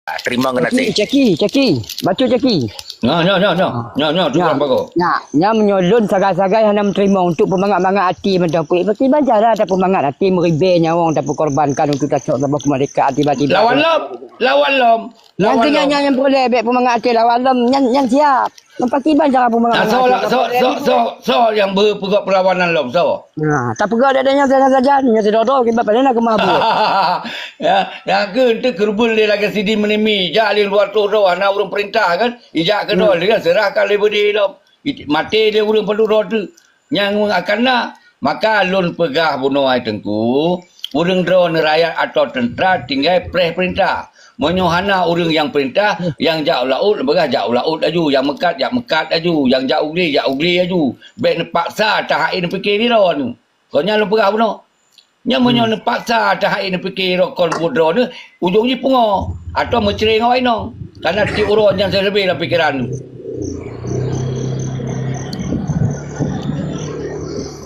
Terima kasih. Ceki. Baca ceki. Tukang bago. Nya menyolon sagai-sagai hana menerima untuk pemangat-mangat hati macam apa. Pasti banjarlah ada pemangat hati meribeh nyawa dapat korbankan untuk tasuk sebuah kemerdekaan tiba-tiba. Lawan lom. Yang boleh baik pemangat hati lawan lom yang siap. Pasti banjar pemangat hati. So yang berpegang perlawanan lom so. Tak pegang adanya saja nya sedodo kita pada nak kemabuk. Ya ke tu kerbul dia lagi sidi menimi ja li luar tu ro ana urang perintah kan ijak ke dol dia serahkan le bodi lom mati dia urang perlu ro tu yang akanna maka lun pegah bunuh ai tengku urang drone rakyat atau tentera tinggal perintah menyohana urang yang perintah yang jak laut begah jak laut aju yang mekat aju yang jak ugli aju baik nepaksa tahain fikir ni ro tu konya lu pegah bunuh nya menyo nepaksa tahain fikir ro kon budro ni ujungnya pungo atau mencerai ngau ainong karena ti uron yang lebih dalam pikiran tu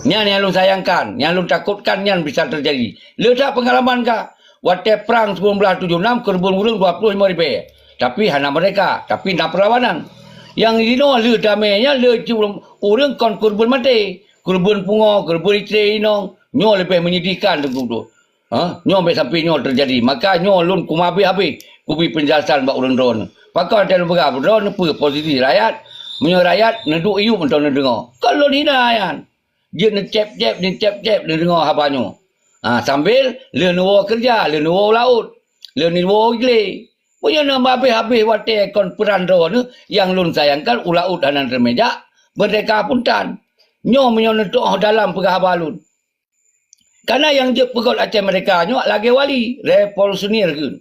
nya yang lu sayangkan yang lu takutkan yang bisa terjadi lu tak pengalaman kah waktu perang 1976 korban urang 25,000 tapi hana mereka tapi nak perlawanan yang dino lu damainya lu urang kon korban mati korban pungo korban isteri inong nyo lebih menyedihkan tu. Nyo sampai nyo terjadi. Maka nyo lun habis. Kubi penjelasan bak urang drone. Pakar dalam berapa drone apa posisi rakyat. Menyo rakyat neduk iu mentau dengar. Kalau hina yan. Dia necep-cep dengar habanyo. Sambil le nuwo kerja, le nuwo laut, le nuwo igli. Punya nama habis wate kon peran drone yang lun sayangkan ulaut anan remeja merdeka puntan. Nyo menyo neduk dalam pegah balun. Karena yang dia pegot Aceh mereka nyo lagi wali revolusioner ke.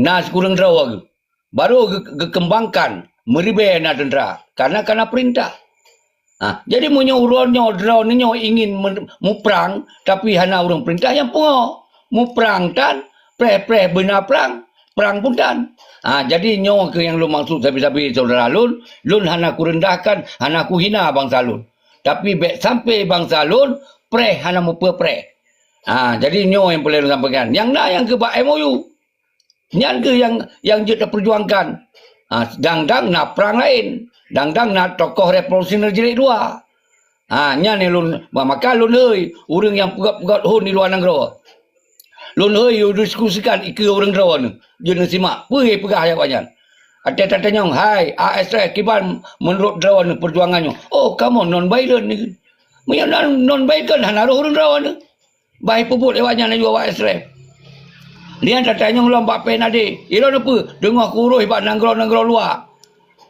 Nas kurang draw ke. Baru kembangkan meribeh na tentera karena perintah. Jadi munyo uronyo draw nyo ingin muprang tapi hana urang perintah yang pungo. Muprang tan pre benar perang pun tan. Jadi nyo ke yang lu maksud sabi-sabi saudara lun hana ku rendahkan, hana ku hina bangsa lun. Tapi sampai bangsa lun pre hana mu pre. Jadi nyo yang boleh sampaikan. Yang yang ke bak MOU. Yang ke yang kita perjuangkan. Dang nak perang lain. Dang nak tokoh revolusioner jilid 2. Nya ni lun maka lun euy, urang yang pegat-pegat hun di luar negara. Lun euy diskusikan ke urang negara ni. Jeun simak. Puih pegah ayat banyak. Ada tanya, hai ASR kiban menurut drawan perjuangannya. Oh, kamu non Biden ni. Menyana non Biden hana urang drawan ni. Baik puput lewatnya na juga Israel. Dia tanya ulang bak pen ade. Ilo apa? Dengar ku urus bak nanggro luar.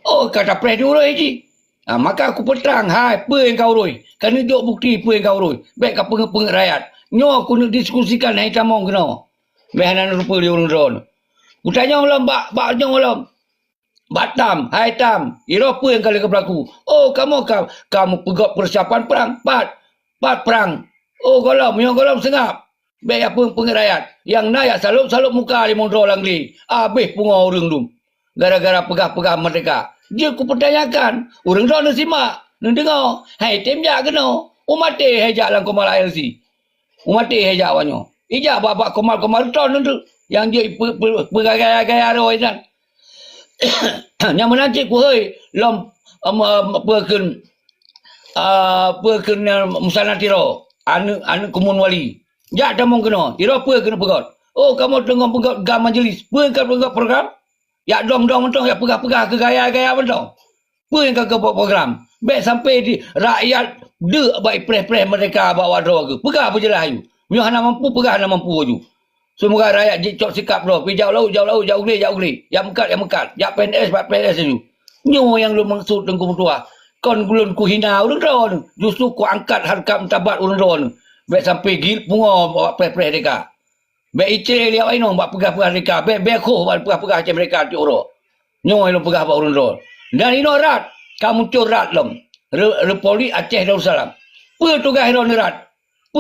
Oh, kata pres dia urus ji. Maka aku peterang, hai, apa yang kau urus? Kan tunjuk bukti apa yang kau urus. Baik kau pengepeng rakyat. Nyo aku nak diskusikan hai tamong kena. Baik hana rupa dia urang drone. Ku tanya ulang bak nyong ulang. Batam, hai tam. Ilo apa yang kau berlaku? Oh, kamu pegat persiapan perang. Pat perang. Oh, golom sengap. Baik apa pengerayat. Yang naik salup muka limong dolang li. Habis punga orang tu. Gara-gara pegah-pegah merdeka. Dia ku pertanyakan. Orang tu nak simak. Nak dengar. Hai, tim jak kena. Umati hai jak lang komal ILC. Umati hai jak wanyo. Ijak babak komal-komal tu tu. Yang dia bergaya-gaya roh kan. Yang menancik ku hei. Lom perken musana tiro. Anu kumun wali. Jak tamong kena. Ira apa kena pegat? Oh, kamu tengok pegat gam majlis. Apa yang kau pegat program? Ya dong mentong ya pegah-pegah ke gaya-gaya mentong. Apa yang kau buat program? Baik sampai di rakyat de baik pres-pres mereka bawa draw ke. Pegah apa jelah ayu. Mio hana mampu pegah hana mampu aju. Semoga rakyat cok sikap doh. Pi jauh laut. Jauh ugli. Ya mekat. Ya PNS aju. Nyo yang lu maksud tengku mutua. Kon gulun ku hina urang draw. Justru ku angkat harkat mentabat urang draw. Baik sampai gil pungo bawa pres-pres mereka. Baik icre liau ainong bak pegah-pegah mereka. Baik ko bak pegah-pegah Aceh mereka ti oro. Nyo ilo pegah bak urang draw. Dan ino rat. Kamu currat lom. Repoli Aceh Darussalam. Apa tugas ino rat? Apa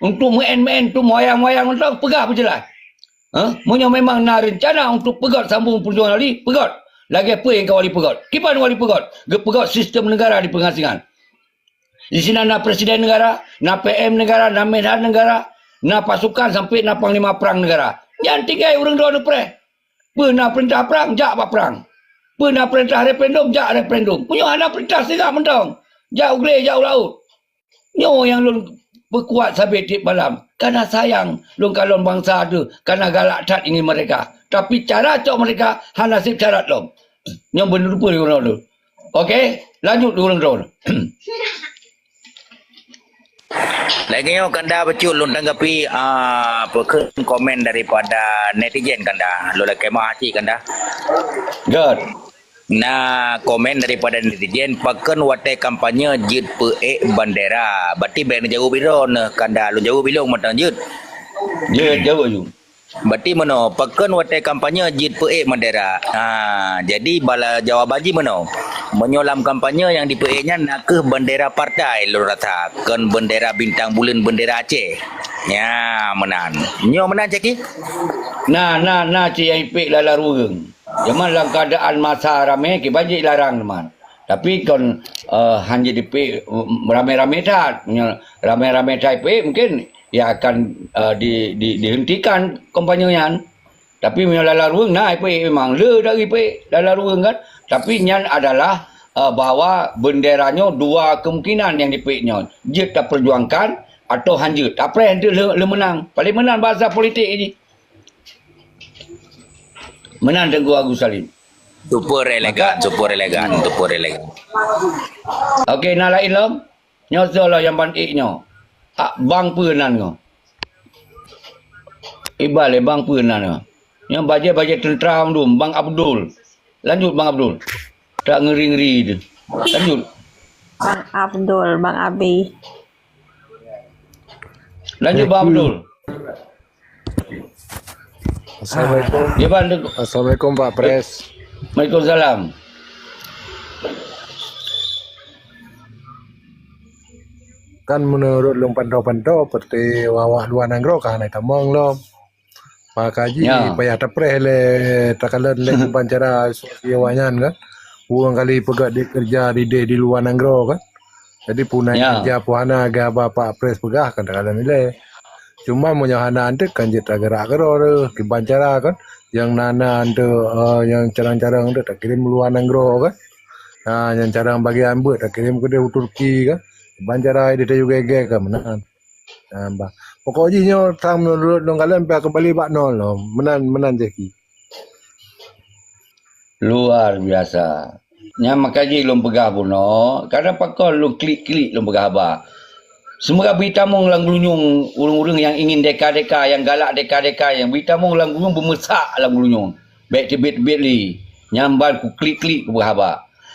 untuk men tu moyang-moyang mentang pegah berjelas. Munyo memang nak rencana untuk pegat sambung perjuangan lagi, pegat. Lagi apa yang kau wali pegat? Kipan wali pegat? Pegat sistem negara di pengasingan. Di sini nak presiden negara, nak PM negara, nak menhan negara, nak pasukan sampai nak panglima perang negara. Yang tiga orang dua nepre. Pernah perintah perang, jak apa perang. Pernah perintah referendum, jak referendum. Punya ada perintah segak mentang. Jak ugle, jak laut. Nyo yang lun berkuat sampai tip malam. Karena sayang lun kalon bangsa tu. Karena galak tat ingin mereka. Tapi cara cok mereka, hanya nasib syarat lom. Nyo benar rupa di orang tu. Okey, lanjut di orang tu. Lagi yang kanda bacul lu tanggapi pekan komen daripada netizen kanda. Lu lagi mah hati kanda. Good. Nah, komen daripada netizen pekan wate kampanye jid pe bandera. Berarti ben jauh biron kanda lu jauh bilong matang jid. Ya, jauh je. Berarti mana pekan wate kampanye jid pe bandera. Jadi bala jawab haji mana? Menyolam kampanye yang di PE-nya nak ke bendera partai lu rasa kan bendera bintang bulan bendera Aceh. Ya, menan. Nyo menan ceki? Nah, cik yang ipik lala ruang. Jaman dalam keadaan masa ramai, ke banjir larang teman. Tapi kan hanya dipik ramai-ramai tak. Ramai-ramai tak ipik mungkin ia akan dihentikan kampanyenya. Tapi lala ruang, nah ipik memang le dari ipik lala ruang kan. Tapi nyan adalah bahawa benderanya dua kemungkinan yang dipiknya. Dia tak perjuangkan atau hanya. Apa yang dia le menang. Paling menang bahasa politik ini. Menang Tengku Agus Salim. Super elegan. Okey, nak lain lom. Nyoso lah yang bandiknya. Bang penan ko. Ibal bang penan ko. Yang bajet tentera tu, Bang Abdul. Lanjut Bang Abdul. Tak ngeri-ngeri tu. Lanjut. Bang Abdul, Bang Abi. Lanjut Bang Abdul. Assalamualaikum. Ya Bang. Assalamualaikum Pak Pres. Waalaikumsalam. Kan menurut lom pantau-pantau seperti wawah luar nanggro kan ai tamong lom. Makaji Ya. payah tapre le takalan le pancara sosiawanyan kan. Uang kali pegak di kerja di luar nanggro kan. Jadi punai Ya. kerja puana aga Bapak Pres pegah kan takalan nilai. Cuma menyahana ante kan jeta gerak gero ke pancara kan. Yang nana ante yang carang-carang ante tak kirim luar nanggro kan. Nah, yang carang bagi ambut tak kirim ke Turki kan. Banjara dia juga gege kan menan. Nah, pokoknya nyo tang menurut dong kalian pihak kembali bak nol lo. Menan jeki. Luar biasa. Nya makaji lom pegah pun no. Kadang pakol lu klik-klik lom pegah ba. Semua bitamong lang gulunyong urang-urang yang ingin deka-deka, yang galak deka-deka, yang bitamong lang gulunyong bermesak lang gulunyong. Baik tebit-tebit li. Nyambal ku klik-klik ku pegah ba.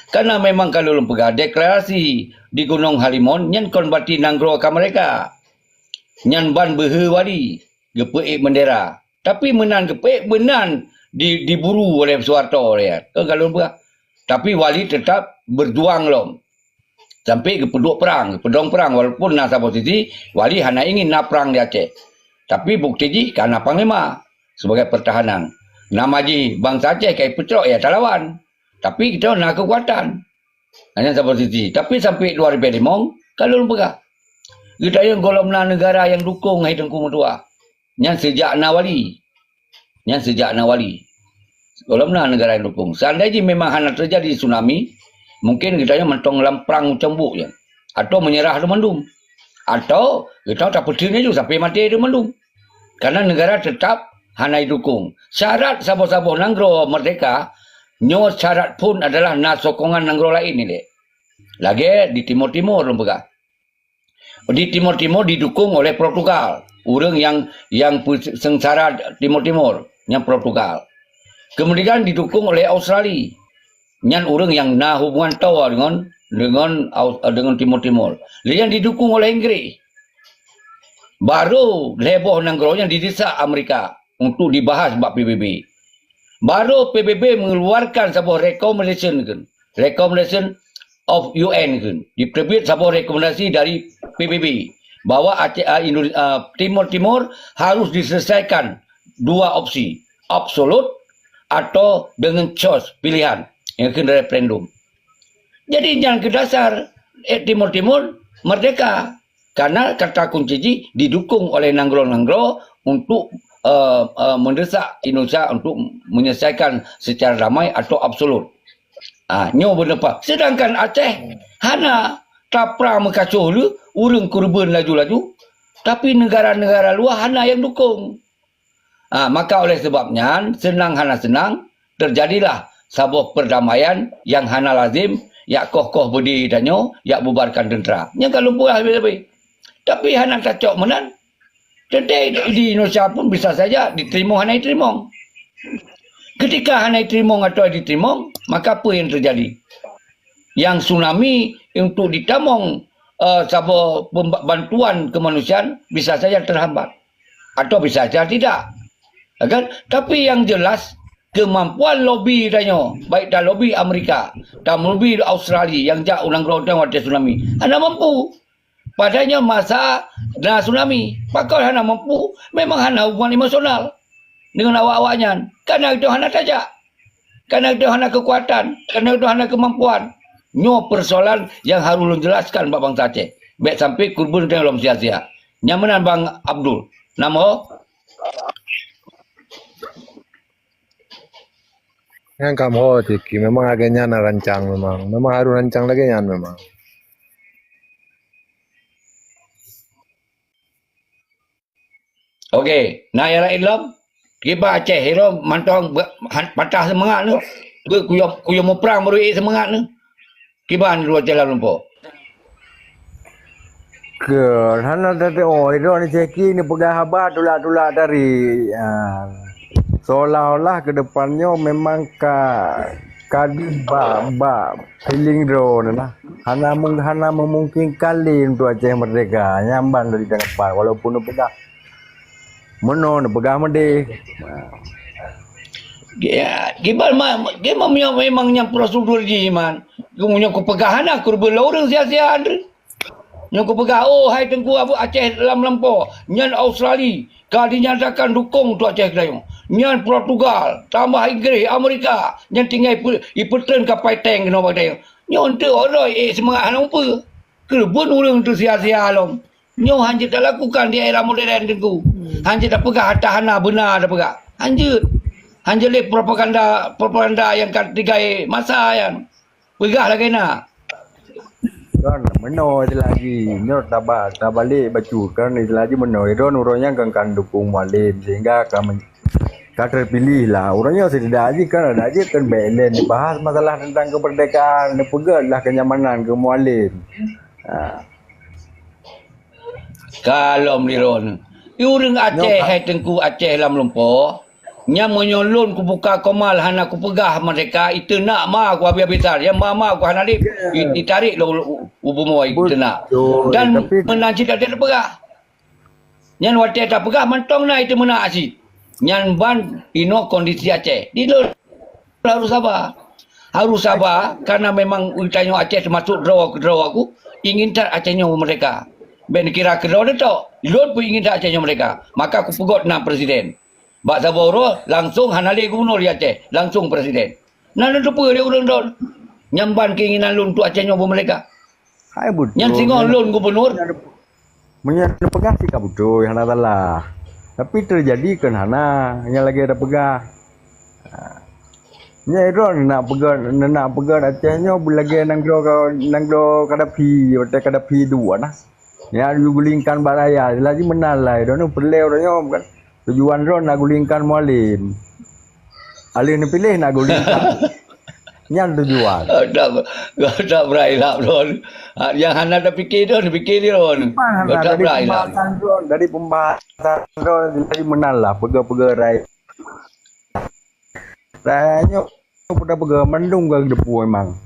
Karena memang kalau lom pegah deklarasi di Gunung Halimon nyan kon bati nanggro ka mereka. Nyan ban behe wali gepeik bendera. Tapi menan gepeik benan diburu oleh Suharto dia. Kalau pegah. Tapi wali tetap berjuang lom. Sampai ke pedok perang, pedong perang walaupun nasa posisi wali hanya ingin nak perang di Aceh. Tapi bukti ji karena panglima sebagai pertahanan. Nama ji bangsa Aceh kayak petrok ya tak lawan. Tapi kita nak kekuatan. Hanya nasa posisi. Tapi sampai 2005 kalau pegah. Kita yang golongan negara yang dukung hai Tengku Mutua. Yang sejak nawali. Golongan negara yang dukung. Seandainya memang hanya terjadi tsunami, mungkin kita yang mentong dalam perang cembuk je. Atau menyerah demandum. Atau kita tak percaya juga sampai mati demandum. Karena negara tetap hanya dukung. Syarat sabo-sabo nanggro merdeka, nyo syarat pun adalah nak sokongan nanggro lain ni dek. Lagi di Timur-Timur lembaga. Di Timur-Timur didukung oleh Portugal. Orang yang sengsara Timur-Timur, yang Portugal. Kemudian didukung oleh Australia. Nyan orang yang na hubungan tawa dengan Timur-Timur. Yang didukung oleh Inggris. Baru leboh nanggro yang didesak Amerika untuk dibahas bab PBB. Baru PBB mengeluarkan sebuah recommendation of UN kan. Diterbit sebuah rekomendasi dari PBB bahwa Timur-Timur harus diselesaikan dua opsi, absolut atau dengan choice pilihan yang kena referendum. Jadi jangan ke dasar Timur-Timur merdeka karena kata kunci didukung oleh nanggro-nanggro untuk mendesak Indonesia untuk menyelesaikan secara damai atau absolut. Nyo berlepas. Sedangkan Aceh hana tapra mekacau lu, urang kurban laju-laju, tapi negara-negara luar hana yang dukung. Maka oleh sebabnya senang hana senang terjadilah sebuah perdamaian yang hana lazim, yak koh-koh berdiri danyo, yak bubarkan tentera. Yang kalau buah lebih. Tapi hana kacau menan. Jadi di Indonesia pun bisa saja diterima hana diterima. Ketika hana diterima atau diterima, maka apa yang terjadi? Yang tsunami untuk ditamong sebuah bantuan kemanusiaan bisa saja terhambat. Atau bisa saja tidak. Kan? Tapi yang jelas, kemampuan lobi danyo, baik dah lobi Amerika, dan lobi Australia yang jak ulang gelombang waktu tsunami, hana mampu. Padanya masa dah tsunami, pakal hana mampu, memang hana hubungan emosional dengan awak-awaknya. Karena itu hana tajak. Karena itu hana kekuatan. Karena itu hana kemampuan. Nyo persoalan yang harus lu jelaskan Bang Aceh. Baik sampai kurban dalam sia-sia. Nyamanan Bang Abdul. Nama? Yang kamu Tiki, memang agaknya nak rancang memang. Memang harus rancang lagi yang memang. Okey. Nah yang lain lam. Kiba Aceh. Hero mantong patah semangat ni. Kuyo mau perang baru semangat ni. Kiba ni dua jalan lumpur. Ke hana tadi itu ni ceki ni pegah habar tulak-tulak dari seolah-olah ke depannya memang kadi ba feeling drone lah. Hana memungkinkan untuk Aceh merdeka nyamban dari depan walaupun dia pegah mono dia pegah merdek. Gimana memang yang prosedur je man. Kemudian aku pegahan aku berlaurang sia-sia andre. Yang aku pegah, hai Tengku Abu Aceh dalam lampau. Nyan Australia, kali dinyatakan dukung untuk Aceh Kedayu. Nyan Portugal, tambah Inggris, Amerika. Nyan tinggal ipetan kapai tank kena Kedayu. Nyan tu orang semangat hana apa. Kerebun orang tu sia-sia alam. Nyan hanjit dah lakukan di era modern Tengku. Hanjit dah pegah harta hana benar dah pegah. Hanjit. Hanjit le propaganda yang tiga masa yang. Pegah lagi nak. Kan meno itu lagi nyot tak balik baju kan itu lagi meno itu urangnya kan dukung Malim sehingga akan terpilih lah orangnya sudah aja kan ada aja kan belen dibahas masalah tentang kemerdekaan pegatlah kenyamanan ke Malim. Kalau meliron urang Aceh hai Tengku Aceh lam lumpur nya menyolon ku buka komal hana ku pegah mereka itu nak ma ku habis-habisan yang mama ku hana lip ditarik lo ubumo itu nak dan menanci tak ada pegah nyan wate tak pegah mantong na itu mena asid nyan ban ino kondisi Aceh di lo harus sabar karena memang utanya Aceh termasuk draw aku ingin tak Acehnya mereka ben kira draw tu lo pun ingin tak Acehnya mereka maka aku pegot na presiden Bak Saboro langsung hanali gubernur di Aceh, langsung presiden. Nana tu apa dia urang don? Nyamban keinginan lun tu Aceh nyoba mereka. Hai betul. Yang singo lun gubernur. Menyana pegah sih kak betul hana salah. Tapi terjadi kan hana yang lagi ada pegah. Nya itu nak pegah Acehnya lagi nang do kadapi, waktu kadapi dua nah. Ya gulingkan baraya, lagi menalai don perleu don kan. Tujuan Ron nak gulingkan Malim. Alih ni pilih nak gulingkan. Yang tujuan. Tak berai lah Ron. Yang hana dah fikir Ron, fikir dia Ron. Tak berai lah. Dari pembahasan Ron jadi menal lah pega-pega rai. Rainya pega mendung ke depu memang.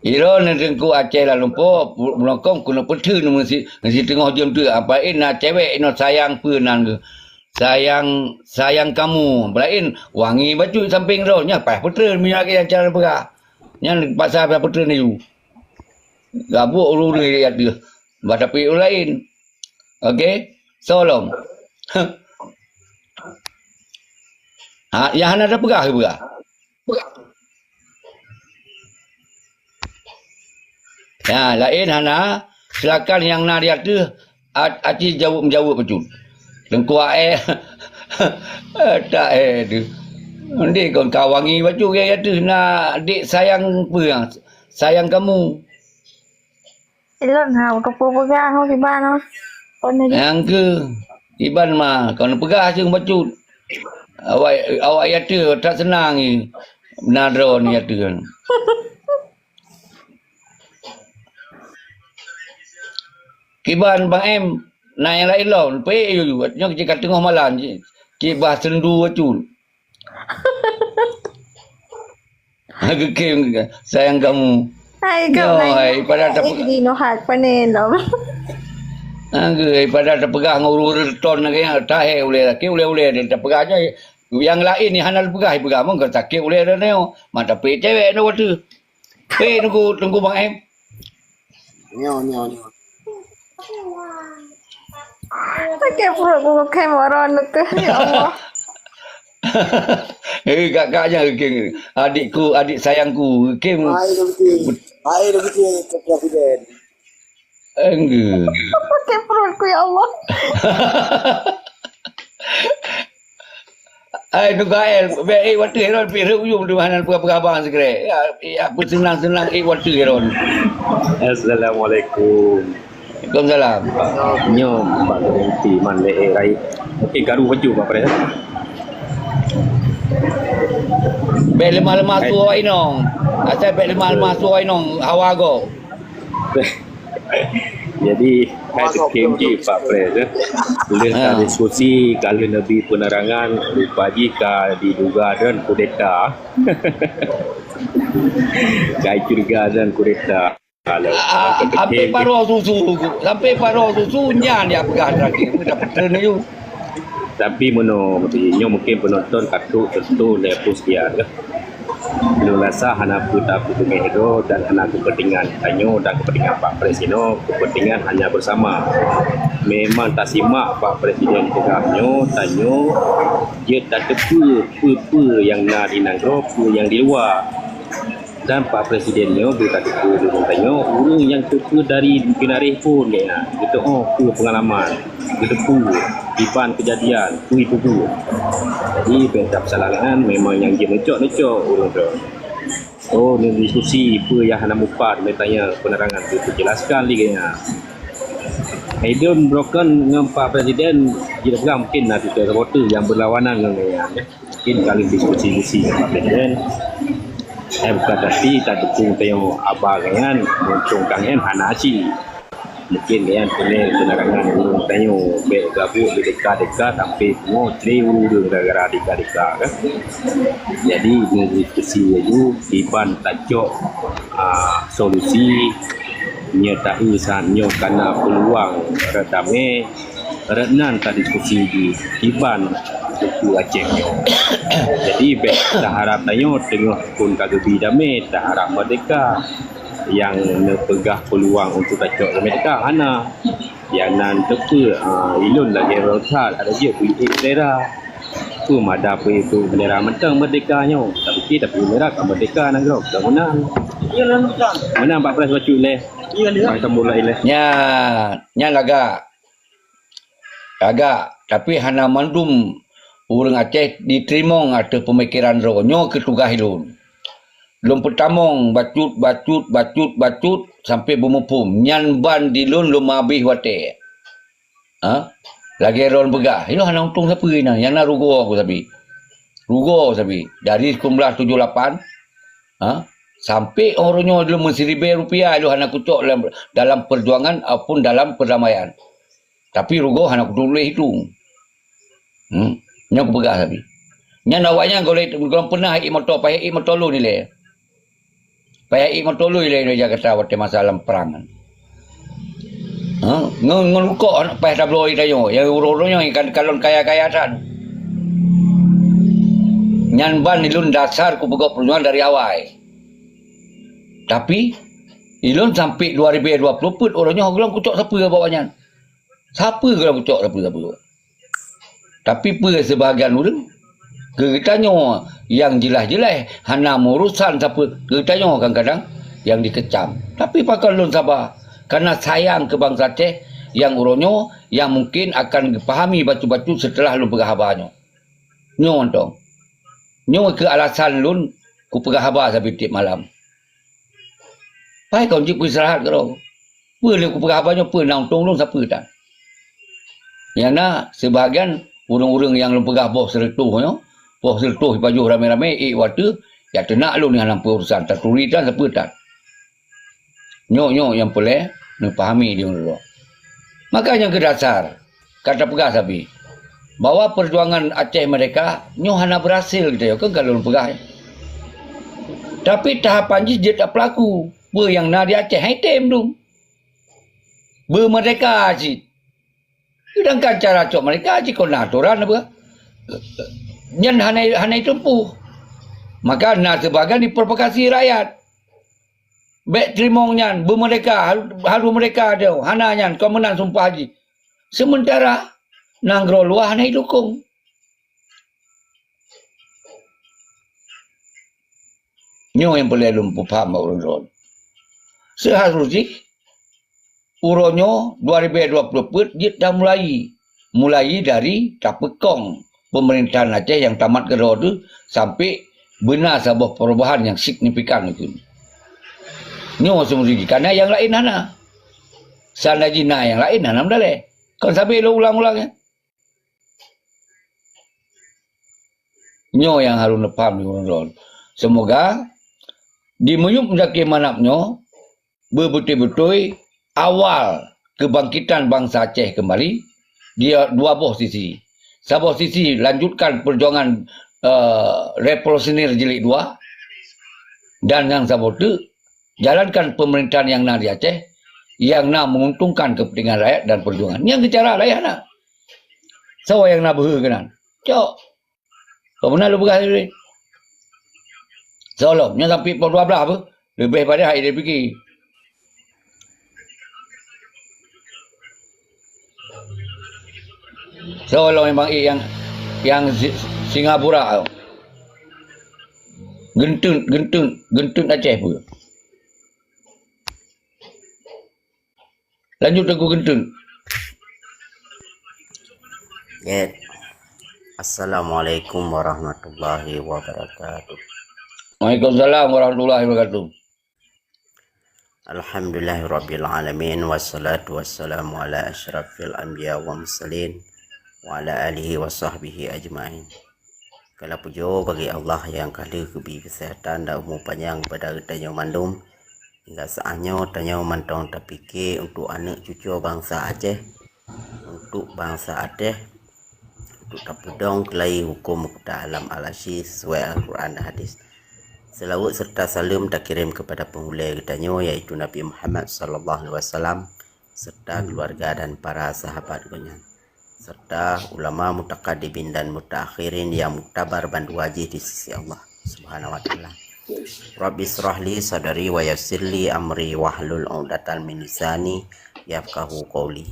Iron Tengku Aceh lah lumpur melongkong kena petu mesti tengah jam tu apa nak cewek nak sayang penan ke sayang kamu belain wangi baju samping roh nya pas petu minyak yang cara pegah nya pasal apa petu ni gabuk ulu ni dia tu tapi lain okey solong yang hana ada pegah ke pegah ya, lain hana silakan yang nak dia tu Aceh menjawab betul. Lengkuak tak tu. Nanti kau kawangi baju ya tu nak adik sayang apa? Sayang kamu. Ilon hao kepo pegang kau di mana? Kau ni Yang ke Iban mah kau nak pegah je baju. Awak ya tu tak senang ni. Nadro ni ya tu kan. Kiban Bang M nak yang lain lah. Pe you nya kita tengah malam je. Kibah sendu baju. Aku kem sayang kamu. hai Yo, kau hai, pada tak di no hak panen dah. Aku pada tak pegah ngurus ton lagi tak boleh lagi boleh dia tak pegahnya yang lain ni hanal pegah pun kau tak boleh dah ni. Mata pe cewek tu waktu. Pe tunggu Bang M. Nyo. Pakai perut aku pakai moron tu. Ya Allah. Kakaknya adikku, adik sayangku. Kim. Air dah betul ke presiden. Enggak. Pakai perutku ya Allah. Ai tu gael, waktu heron pi ruyung tu hanal pegah abang segera. Ya, aku senang-senang waktu heron. Assalamualaikum. Waalaikumsalam. Nyo Pak Berhenti man le rai. Okey garu baju Pak Pres. Bek lemah-lemah tu awak inong. Asal bek lemah-lemah tu awak inong hawa go. Jadi saya sekim je Pak Pres. Boleh kita diskusi kalau lebih penerangan rupa jika diduga dan kudeta. Kai curiga dan kudeta. Kalau Sampai paruh susu nyan dia pegah terakhir. Dapat trend you. tapi nyo mungkin penonton kartu tentu lepus dia ke. Belum rasa hanya putar putungan itu dan hanya kepentingan Tanyo dan kepentingan Pak Presiden, kepentingan hanya bersama. Memang tak simak Pak Presiden tegaknya Tanyo dia tak tepu apa yang nak di Nanggro, apa yang di luar. Dan Pak Presidennya dia tak tepu dia Tanyo orang yang tepu dari Pinarih pun dia gitu pengalaman dia tepu Iban kejadian itu. Jadi beda kesalahan memang yang dia necok orang tu. Ni diskusi apa yang nak mupat dia tanya penerangan tu jelaskan lagi nya. Aidon broken dengan Pak Presiden dia pegang mungkin nanti supporter yang berlawanan dengan dia. Mungkin kali diskusi Pak Presiden. Bukan tapi tak dukung tengok abang kan mencungkang Hanaci. Mungkin dia punya penerangan orang tengok gabung di dekat-dekat sampai semua ceriu gara-gara dekat-dekat kan. Jadi dengan diskusi itu Iban tajok solusi nyatai sanyo karena peluang retame renan tak diskusi di Iban itu Acehnya. Jadi tak harap tanya tengok pun kagabi damai tak harap merdeka yang nepegah peluang untuk tajok mereka hana yang nan tepe ilun lagi rotal ada dia punya daerah tu mada apa itu bendera mentang merdekanya tapi merah ke merdeka nak gerak dah menang Pak Pres bacu leh kita mulai leh nya lagak tapi hana mandum orang Aceh diterima ada pemikiran ronyo ketugah ilun. Lum pertamong bacut sampai bumupum nyan ban dilun lum habis wate. Lagi ron begah. Ilo hana untung siapa ni yang nak rugo aku tapi. Dari 1978 sampai orangnya dalam Rp1,000 ilo hana kucuk dalam perjuangan ataupun dalam perdamaian. Tapi rugo hana kutulis itu. Nya aku begah tapi. Nya awaknya kalau pernah motor payah motor lu ni le. Payah motor lu le dia kata waktu masalah perang. Ngelukok anak payah tabloid ayo yang urus-urusnya ikan kalon kaya-kaya tan. Nyan ban ilun dasar ku pegok perjuangan dari awal. Tapi ilun sampai 2020 pun orangnya gelang kucok siapa bawanya. Siapa gelang kucok siapa. Tapi per sebahagian orang Geritanya yang jelas-jelas hana urusan siapa geritanya kadang-kadang yang dikecam. Tapi pakai lun sabar karena sayang ke bangsa Aceh yang uronyo yang mungkin akan dipahami batu-batu setelah lu pegah habarnya. Nyo ontong. Nyo ke alasan lun ku pegah habar sampai tiap malam. Pai kau jip istirahat kau. Boleh ku pegah habarnya apa nak ontong lun siapa tak. Yang nak sebahagian urang-urang yang lu pegah boh sertuhnya, boh sertuh baju rame-rame waktu ya tenak lu ni hampa urusan terturi dan siapa tak. Nyo yang boleh nak fahami dia dulu. Makanya ke dasar kata pegah sabi bahawa perjuangan Aceh mereka nyo hana berhasil gitu ya kan kalau pegah. Tapi tahapan je tak berlaku. Ber yang nak di Aceh item tu. Ber mereka je. Sedangkan cara cok mereka je kau nak aturan apa. Nyan hana tempuh. Maka nak sebagian diprovokasi rakyat. Baik terimong nyan, mereka, haru mereka ada, hana nyan, kau menang sumpah haji. Sementara, nanggro luar hana dukung. Nyo yang boleh lumpuh faham urun-urun. Seharusnya, uronyo 2020 dia dah mulai dari tapekong pemerintahan Aceh yang tamat kedua tu sampai benar sebuah perubahan yang signifikan itu. Nyo semuri karena yang lain hana. Sana jina yang lain hana mendale. Kau sampai lo ulang-ulang ya. Nyo yang harus nepam ni. Semoga di meyup mendaki manapnyo betul-betul awal kebangkitan bangsa Aceh kembali dia dua buah sisi. Sebuah sisi lanjutkan perjuangan revolusioner jilid 2 dan yang sebuah tu jalankan pemerintahan yang nak di Aceh yang nak menguntungkan kepentingan rakyat dan perjuangan. Yang bicara lain nak. Siapa yang nak berkenan? Cok. Kau pernah lu berkah ni? Solom. Yang sampai pukul 12 apa? Lebih pada hari dia fikir. Solom memang yang Singapura. Gentun Aceh pun. Lanjut aku gentun. Ya. Assalamualaikum warahmatullahi wabarakatuh. Waalaikumsalam warahmatullahi wabarakatuh. Alhamdulillahirabbil alamin wassalatu wassalamu ala asyrafil anbiya wa mursalin wa ala alihi wa sahbihi ajmain. Segala puji bagi Allah yang kala kebi kesihatan dan umur panjang pada kita mandum. Hingga saatnya tanya mantong terfikir untuk anak cucu bangsa Aceh, untuk bangsa Aceh, untuk tapudong kelai hukum kepada alam al-asyi sesuai Al-Quran dan Hadis. Selawat serta salam tak kirim kepada penghulai kitanya iaitu Nabi Muhammad sallallahu alaihi wasallam serta keluarga dan para sahabat nya, serta ulama mutaqaddibin dan mutaakhirin yang muktabar bandu wajib di sisi Allah Subhanahu wa taala. Rabbi israhli sadari wa yassirli amri wahlul 'uqdatam min lisani yafqahu qawli.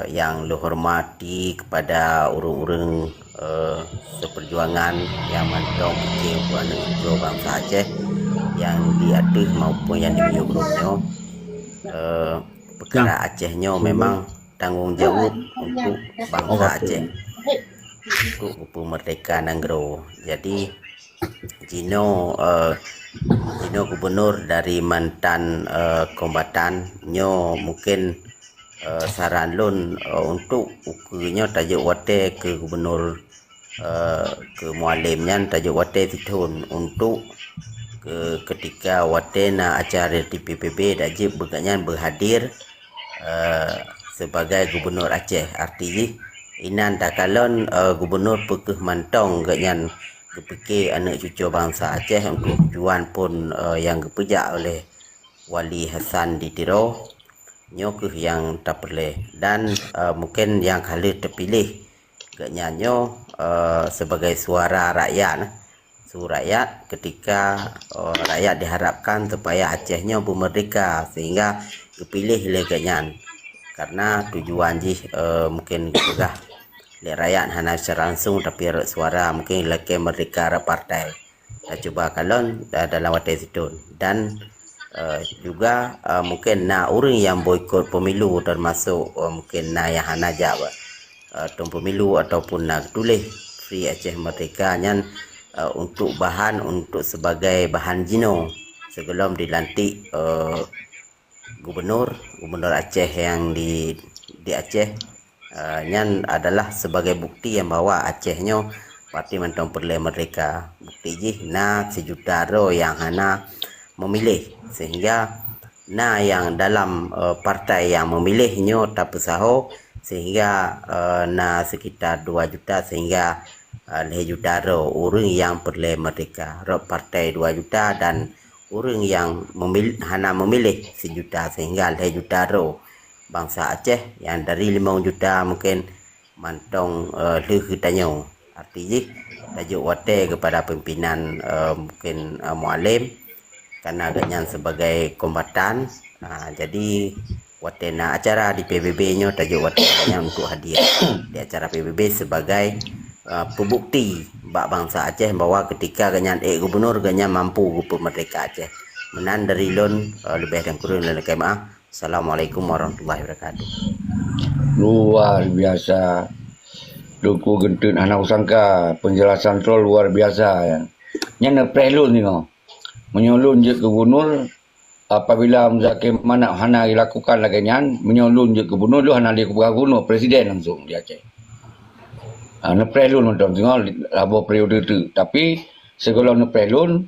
Yang hormati kepada urang-urang seperjuangan yang mantong fikir puan untuk bangsa Aceh yang di atas maupun yang di grupnya, perkara Acehnya memang tanggungjawab untuk bangsa Aceh untuk kemerdekaan negara. Jadi Jino gubernur dari mantan kombatan nyo mungkin saran lun untuk ukunya tajuk wate ke gubernur ke mualimnya tajuk wate fitun untuk ketika wate na acara di PPB dajib beganya berhadir sebagai gubernur Aceh. Artinya inan takalon gubernur pekeh mantong ganyan kepikir anak cucu bangsa Aceh untuk tujuan pun yang kepejak oleh Wali Hasan di Tiro nyokuh yang tak boleh dan mungkin yang kali terpilih nyanyo sebagai suara rakyat rakyat ketika rakyat diharapkan supaya Acehnya bermerdeka sehingga kepilih leganyan karena tujuan mungkin juga rakyat hanya secara langsung tapi suara mungkin lagi merdeka partai. Kita coba kalon dalam waktu itu dan juga mungkin na orang yang boikot pemilu termasuk mungkin na yang hanaja tong pemilu ataupun nak tulis Free Aceh Merdeka nyan untuk bahan untuk sebagai bahan jino sebelum dilantik gubernur Aceh yang di Aceh nyan adalah sebagai bukti yang bahawa Acehnya parti mentong perle merdeka bukti je na sejuta ro yang hana memilih sehingga na yang dalam partai yang memilihnya tak pesaho sehingga na sekitar 2 juta sehingga 2 juta ro orang yang perle merdeka ro partai 2 juta dan orang yang hana memilih 1 juta sehingga 2 juta ro bangsa Aceh yang dari 5 juta mungkin mantong lebih tanyo artinya tajuk wate kepada pimpinan mungkin mualim karena agaknya sebagai kombatan jadi wate na acara di PBB nya tajuk wate untuk hadir di acara PBB sebagai pembukti bak bangsa Aceh bahwa ketika ganyan gubernur ganyan mampu merdeka Aceh menan dari lon lebih dan kurang dan maaf. Assalamualaikum warahmatullahi wabarakatuh. Luar biasa. Duku gentut anak usangka penjelasan troll luar biasa ya. Nya perlu ni no. Menyolun je gubernur apabila Muzakir mana hana dilakukan lagi nyan menyolun je gubernur lu hana dia gubernur presiden langsung di Aceh. Perlu nonton tengok labo periode tu tapi segala perlu